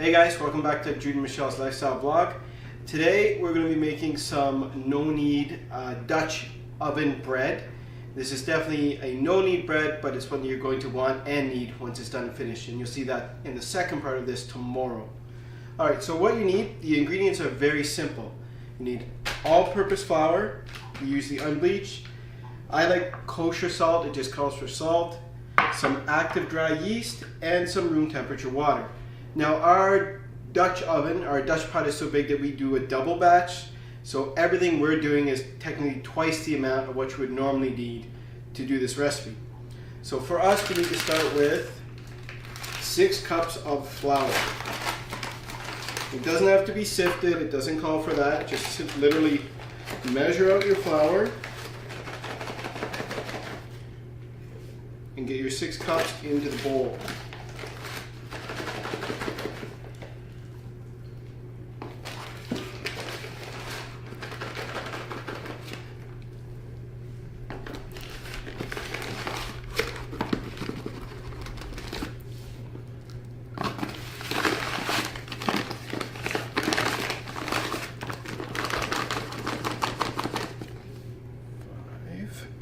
Hey guys, welcome back to Jude and Michelle's Lifestyle Vlog. Today we're going to be making some no-knead Dutch oven bread. This is definitely a no-knead bread, but it's one you're going to want and need once it's done and finished. And you'll see that in the second part of this tomorrow. Alright, so what you need, the ingredients are very simple. You need all-purpose flour. We use the unbleached. I like kosher salt, it just calls for salt. Some active dry yeast and some room temperature water. Now our Dutch oven, our Dutch pot is so big that we do a double batch. So everything we're doing is technically twice the amount of what you would normally need to do this recipe. So for us, we need to start with 6 cups of flour. It doesn't have to be sifted, it doesn't call for that. Just literally measure out your flour and get your 6 cups into the bowl.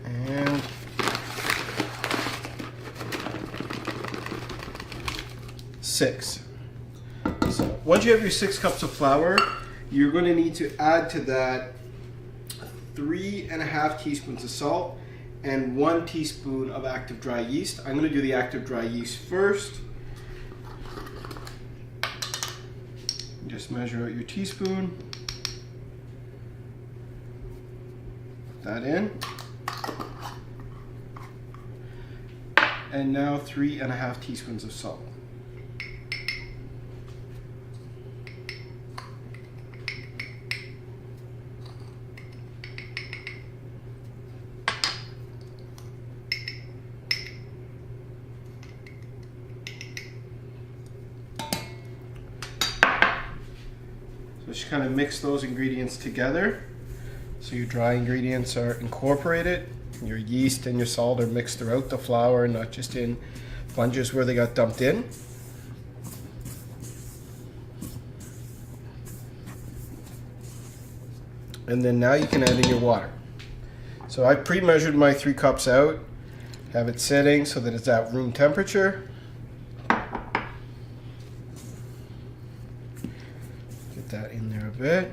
And 6. So once you have your 6 cups of flour, you're going to need to add to that 3.5 teaspoons of salt and 1 teaspoon of active dry yeast. I'm going to do the active dry yeast first. Just measure out your teaspoon. Put that in. And now 3.5 teaspoons of salt. So just kind of mix those ingredients together so your dry ingredients are incorporated. Your yeast and your salt are mixed throughout the flour, not just in plungers where they got dumped in. And then now you can add in your water. So I pre-measured my 3 cups out, have it setting so that it's at room temperature. Get that in there a bit.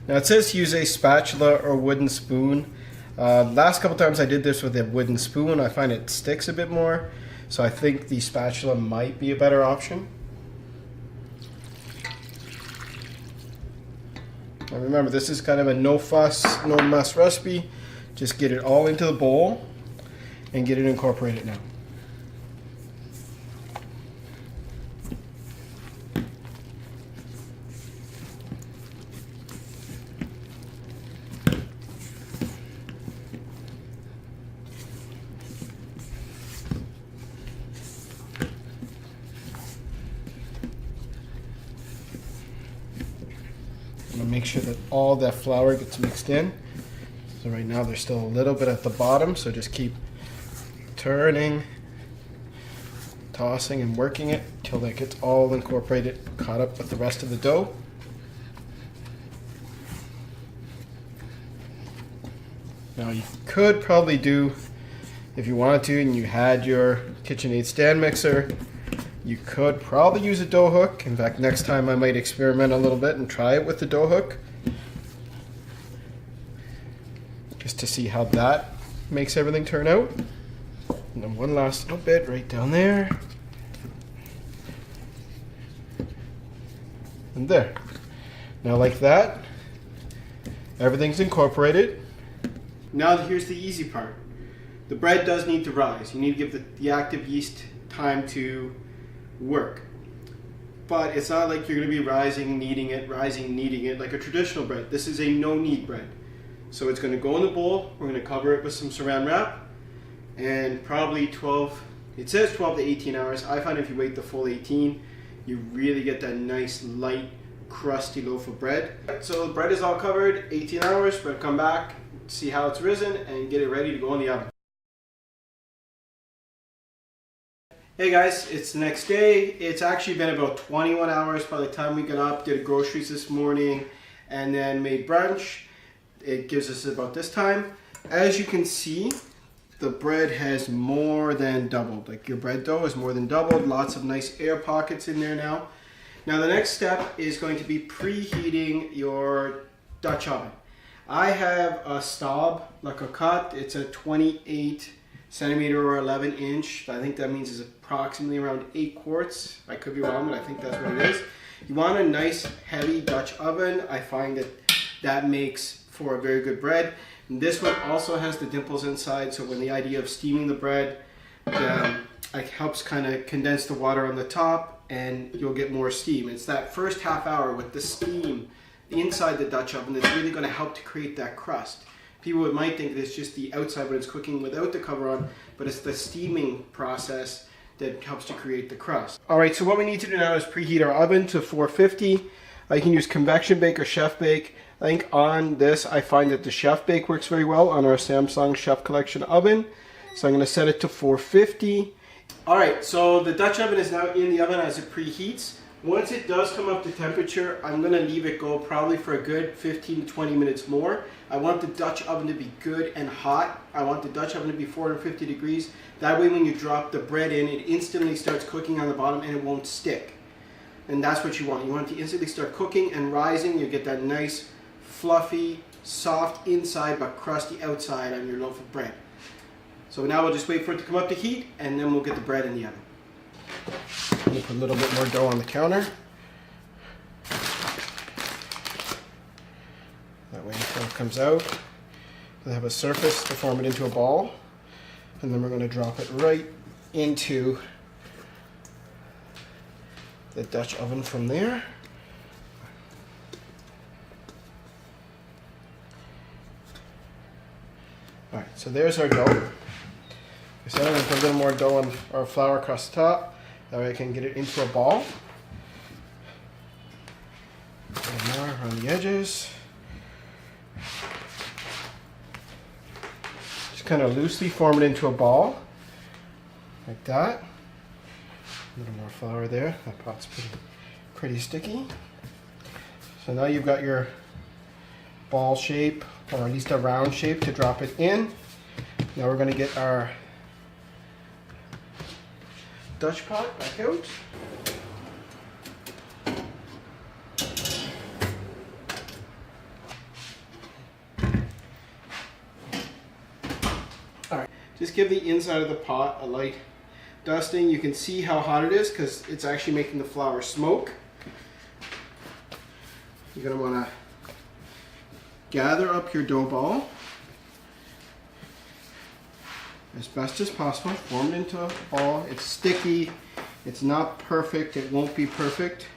Now it says to use a spatula or wooden spoon. Last couple times I did this with a wooden spoon. I find it sticks a bit more, so I think the spatula might be a better option. Now remember, this is kind of a no fuss, no muss recipe. Just get it all into the bowl and get it incorporated now. I'm going to make sure that all that flour gets mixed in. So right now there's still a little bit at the bottom, so just keep turning, tossing and working it till that gets all incorporated, caught up with the rest of the dough. Now you could probably do, if you wanted to and you had your KitchenAid stand mixer, you could probably use a dough hook. In fact, next time I might experiment a little bit and try it with the dough hook, just to see how that makes everything turn out. And then one last little bit right down there. And there. Now like that, everything's incorporated. Now here's the easy part. The bread does need to rise. You need to give the active yeast time to work. But it's not like you're going to be rising, kneading it like a traditional bread. This is a no-knead bread. So it's going to go in the bowl. We're going to cover it with some saran wrap and probably 12, it says 12 to 18 hours. I find if you wait the full 18, you really get that nice light crusty loaf of bread. So the bread is all covered, 18 hours. We're going to come back, see how it's risen and get it ready to go in the oven. Hey guys, it's the next day. It's actually been about 21 hours by the time we got up, did groceries this morning, and then made brunch. It gives us about this time. As you can see, the bread has more than doubled. Like your bread dough is more than doubled. Lots of nice air pockets in there now. Now the next step is going to be preheating your Dutch oven. I have a Staub, Cocotte. It's a 28 centimeter or 11 inch. I think that means it's approximately around 8 quarts. I could be wrong, but I think that's what it is. You want a nice heavy Dutch oven. I find that makes for a very good bread. And this one also has the dimples inside, so when the idea of steaming the bread, it helps kind of condense the water on the top and you'll get more steam. It's that first half hour with the steam inside the Dutch oven that's really going to help to create that crust. People might think it's just the outside when it's cooking without the cover on, but it's the steaming process that helps to create the crust. Alright, so what we need to do now is preheat our oven to 450. You can use convection bake or chef bake. I think on this I find that the chef bake works very well on our Samsung Chef Collection oven. So I'm going to set it to 450. Alright, so the Dutch oven is now in the oven as it preheats. Once it does come up to temperature, I'm going to leave it go probably for a good 15 to 20 minutes more. I want the Dutch oven to be good and hot. I want the Dutch oven to be 450 degrees. That way when you drop the bread in, it instantly starts cooking on the bottom and it won't stick. And that's what you want. You want it to instantly start cooking and rising. You get that nice, fluffy, soft inside but crusty outside on your loaf of bread. So now we'll just wait for it to come up to heat and then we'll get the bread in the oven. I'm going to put a little bit more dough on the counter. That way until it comes out, we'll have a surface to form it into a ball. And then we're going to drop it right into the Dutch oven from there. Alright, so there's our dough. So I'm going to put a little more dough on our flour across the top. That way I can get it into a ball. A little more around the edges. Just kind of loosely form it into a ball. Like that. A little more flour there. That pot's pretty sticky. So now you've got your ball shape, or at least a round shape to drop it in. Now we're going to get our Dutch pot back out. Alright, just give the inside of the pot a light dusting. You can see how hot it is because it's actually making the flour smoke. You're going to want to gather up your dough ball as best as possible. Form it into a ball. It's sticky. It's not perfect. It won't be perfect.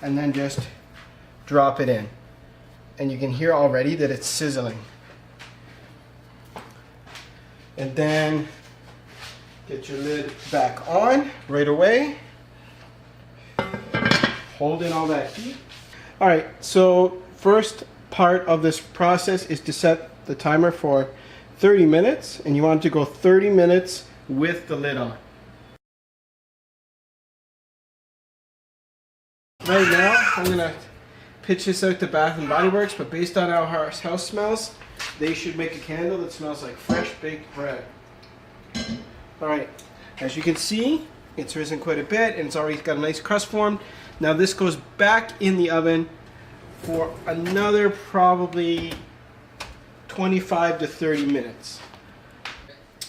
And then just drop it in. And you can hear already that it's sizzling. And then get your lid back on right away. Hold in all that heat. Alright, so first part of this process is to set the timer for 30 minutes, and you want it to go 30 minutes with the lid on. Right now, I'm going to pitch this out to Bath & Body Works, but based on how our house smells, they should make a candle that smells like fresh baked bread. Alright, as you can see, it's risen quite a bit, and it's already got a nice crust formed. Now this goes back in the oven for another probably 25 to 30 minutes.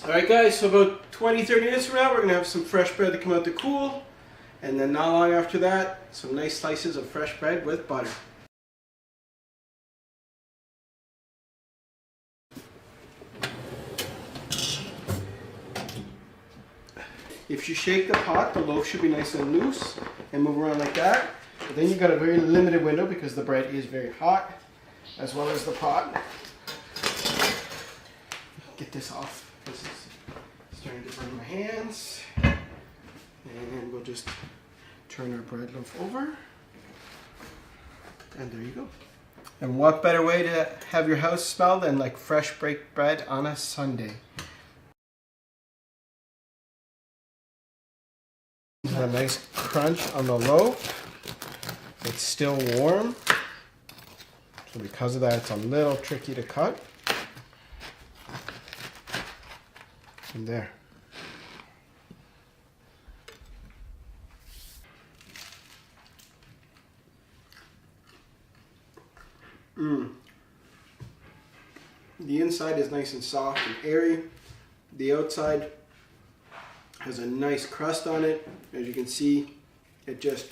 Alright guys, so about 20-30 minutes from now we're going to have some fresh bread to come out to cool, and then not long after that some nice slices of fresh bread with butter. If you shake the pot, the loaf should be nice and loose and move around like that. But then you've got a very limited window because the bread is very hot, as well as the pot. Get this off because it's starting to burn my hands. And we'll just turn our bread loaf over. And there you go. And what better way to have your house smell than like fresh baked bread on a Sunday? A nice crunch on the loaf. It's still warm, so because of that it's a little tricky to cut. And there. The inside is nice and soft and airy. The outside has a nice crust on it. As you can see, it just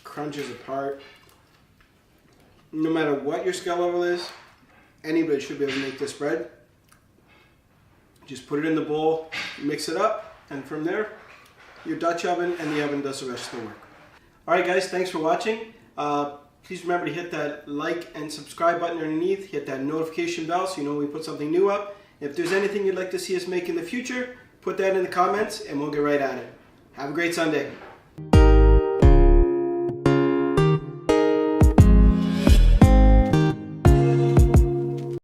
crunches apart. No matter what your skill level is, anybody should be able to make this bread. Just put it in the bowl, mix it up, and from there, your Dutch oven and the oven does the rest of the work. Alright guys, thanks for watching. Please remember to hit that like and subscribe button underneath. Hit that notification bell so you know when we put something new up. If there's anything you'd like to see us make in the future, put that in the comments and we'll get right at it. Have a great Sunday.